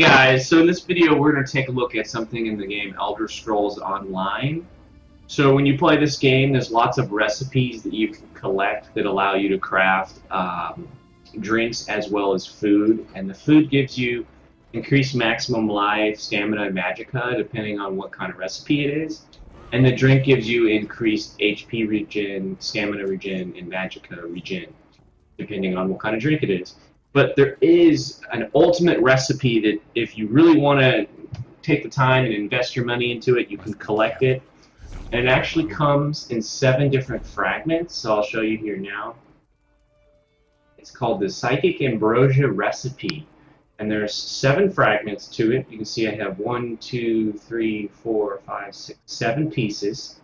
guys, so in this video we're going to take a look at something in the game Elder Scrolls Online. So when you play this game, there's lots of recipes that you can collect that allow you to craft drinks as well as food. And the food gives you increased maximum life, stamina, and magicka, depending on what kind of recipe it is. And the drink gives you increased HP regen, stamina regen, and magicka regen, depending on what kind of drink it is. But there is an ultimate recipe that if you really want to take the time and invest your money into it, you can collect it. And it actually comes in 7 different fragments, so I'll show you here now. It's called the Psijic Ambrosia Recipe. And there's 7 fragments to it. You can see I have 1, 2, 3, 4, 5, 6, 7 pieces.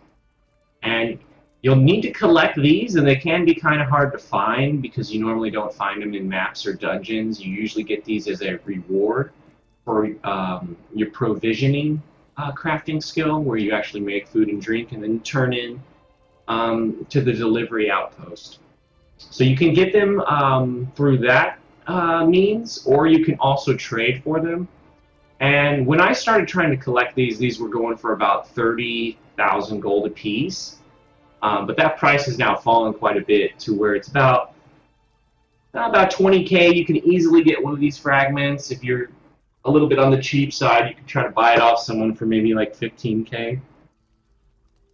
And you'll need to collect these, and they can be kind of hard to find because you normally don't find them in maps or dungeons. You usually get these as a reward for your provisioning crafting skill, where you actually make food and drink and then turn in to the delivery outpost. So you can get them through that means, or you can also trade for them. And when I started trying to collect these were going for about 30,000 gold a piece. But that price has now fallen quite a bit to where it's about 20k. You can easily get one of these fragments. If you're a little bit on the cheap side, you can try to buy it off someone for maybe like 15k.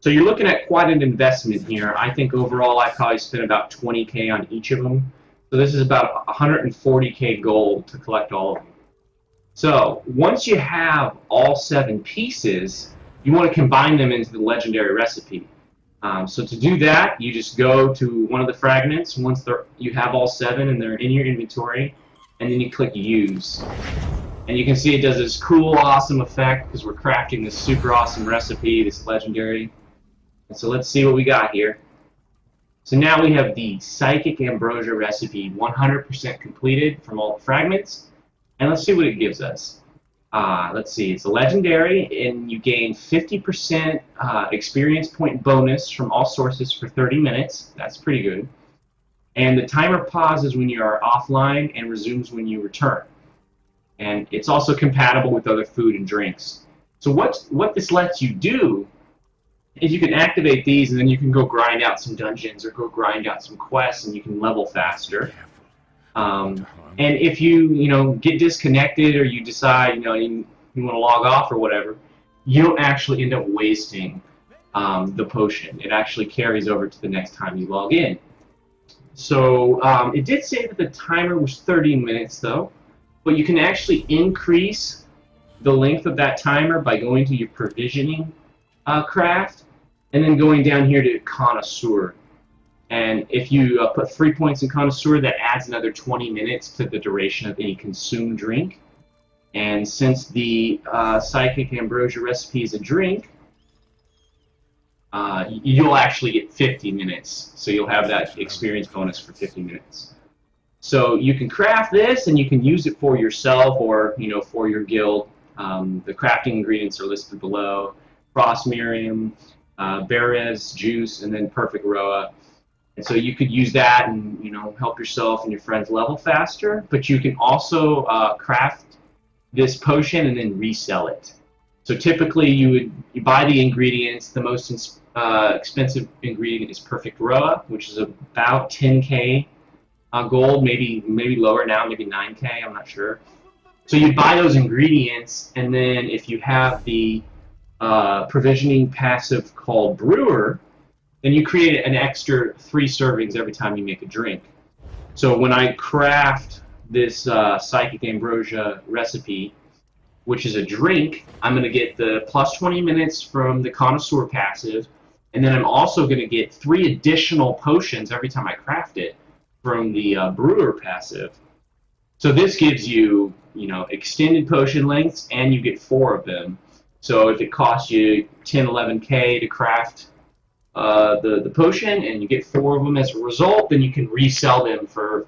So you're looking at quite an investment here. I think overall I probably spent about 20k on each of them. So this is about 140k gold to collect all of them. So once you have all 7 pieces, you want to combine them into the legendary recipe. So to do that, you just go to one of the fragments once you have all 7 and they're in your inventory, and then you click Use. And you can see it does this cool, awesome effect because we're crafting this super awesome recipe, this legendary. And so let's see what we got here. So now we have the Psijic Ambrosia Recipe 100% completed from all the fragments. And let's see what it gives us. Let's see, it's a legendary, and you gain 50% experience point bonus from all sources for 30 minutes. That's pretty good. And the timer pauses when you are offline and resumes when you return. And it's also compatible with other food and drinks. So what this lets you do is you can activate these, and then you can go grind out some dungeons or go grind out some quests, and you can level faster. And if you get disconnected, or you decide you want to log off or whatever, you don't actually end up wasting the potion. It actually carries over to the next time you log in. So it did say that the timer was 30 minutes though, but you can actually increase the length of that timer by going to your provisioning craft and then going down here to Connoisseur. And if you put 3 points in Connoisseur, that adds another 20 minutes to the duration of any consumed drink. And since the Psijic Ambrosia Recipe is a drink, you'll actually get 50 minutes. So you'll have that experience bonus for 50 minutes. So you can craft this, and you can use it for yourself or for your guild. The crafting ingredients are listed below: Frost Miriam, Berez juice, and then Perfect Roa. And so you could use that and help yourself and your friends level faster. But you can also craft this potion and then resell it. So typically you buy the ingredients. The most expensive ingredient is Perfect Roa, which is about 10k gold, maybe lower now, maybe 9k. I'm not sure. So you buy those ingredients, and then if you have the provisioning passive called Brewer, then you create an extra 3 servings every time you make a drink. So when I craft this Psijic Ambrosia Recipe, which is a drink, I'm going to get the plus 20 minutes from the Connoisseur passive, and then I'm also going to get 3 additional potions every time I craft it from the Brewer passive. So this gives you, extended potion lengths, and you get 4 of them. So if it costs you 10, 11k to craft the potion, and you get 4 of them as a result, then you can resell them for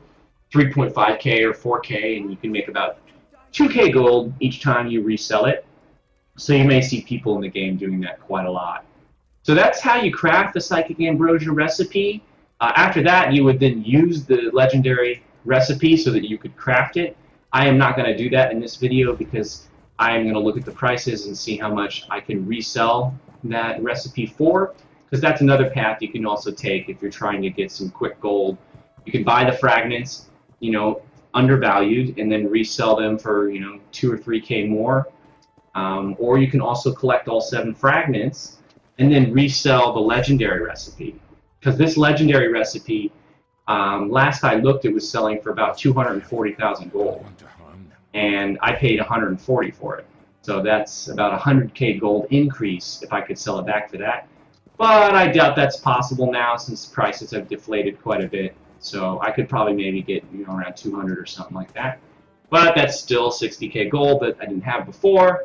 3.5k or 4k, and you can make about 2k gold each time you resell it. So you may see people in the game doing that quite a lot. So that's how you craft the Psijic Ambrosia Recipe. After that, you would then use the legendary recipe so that you could craft it. I am not going to do that in this video because I am going to look at the prices and see how much I can resell that recipe for, because that's another path you can also take if you're trying to get some quick gold. You can buy the fragments, you know, undervalued, and then resell them for, you know, 2 or 3K more. Or you can also collect all 7 fragments and then resell the legendary recipe. Because this legendary recipe, last I looked, it was selling for about 240,000 gold. And I paid 140 for it. So that's about 100K gold increase if I could sell it back for that. But I doubt that's possible now since prices have deflated quite a bit. So I could probably maybe get, you know, around 200 or something like that. But that's still 60K gold that I didn't have before.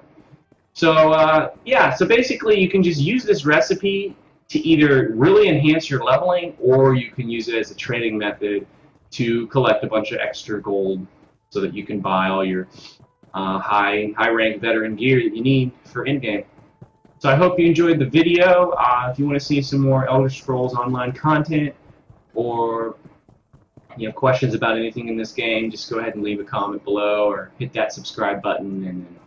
So yeah, so basically you can just use this recipe to either really enhance your leveling, or you can use it as a trading method to collect a bunch of extra gold so that you can buy all your high rank veteran gear that you need for in-game. So I hope you enjoyed the video. If you want to see some more Elder Scrolls Online content, or you have questions about anything in this game, just go ahead and leave a comment below or hit that subscribe button, and